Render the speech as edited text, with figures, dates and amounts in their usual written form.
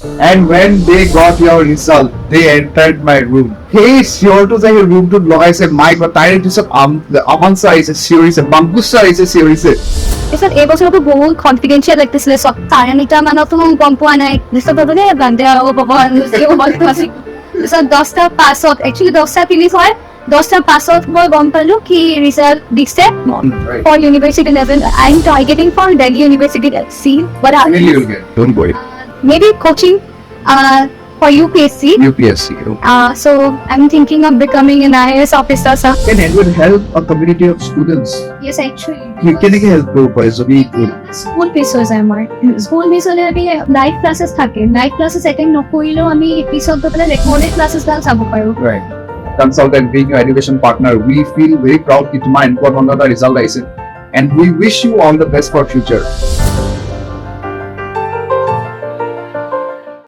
And when they got your result, they entered my room. Hey, sure to say room to lagaise mic but tire to sab amansa is a series bambusa is a series. পিছত এই বছৰটো বহুত confidential লাগিছিলে চব চাৰে নিটা মানতো গম পোৱা নাই নিশ্চয় পাবনে বান্দে আৰু ভগৱান পিছত 10টা পাছত একচুৱেলি 10টা ফিনিছ হয় 10টা পাছত মই গম পালো কি ৰিজাল্ট দিছে for university level I am targeting for Delhi University see but Don't worry. maybe coaching for UPSC. So I'm thinking of becoming an IAS officer, sir. Can it will help a community of students? Yes, actually. You can help group as a School pieces are more. School pieces are live classes থাকে. Live classes attend নকৰিলেও আমি episode তো পেলাই recorded classes ডাল চাব পাৰো. Right. Consultant being your education partner, we feel very proud to mind what one of the result is, and we wish you all the best for future.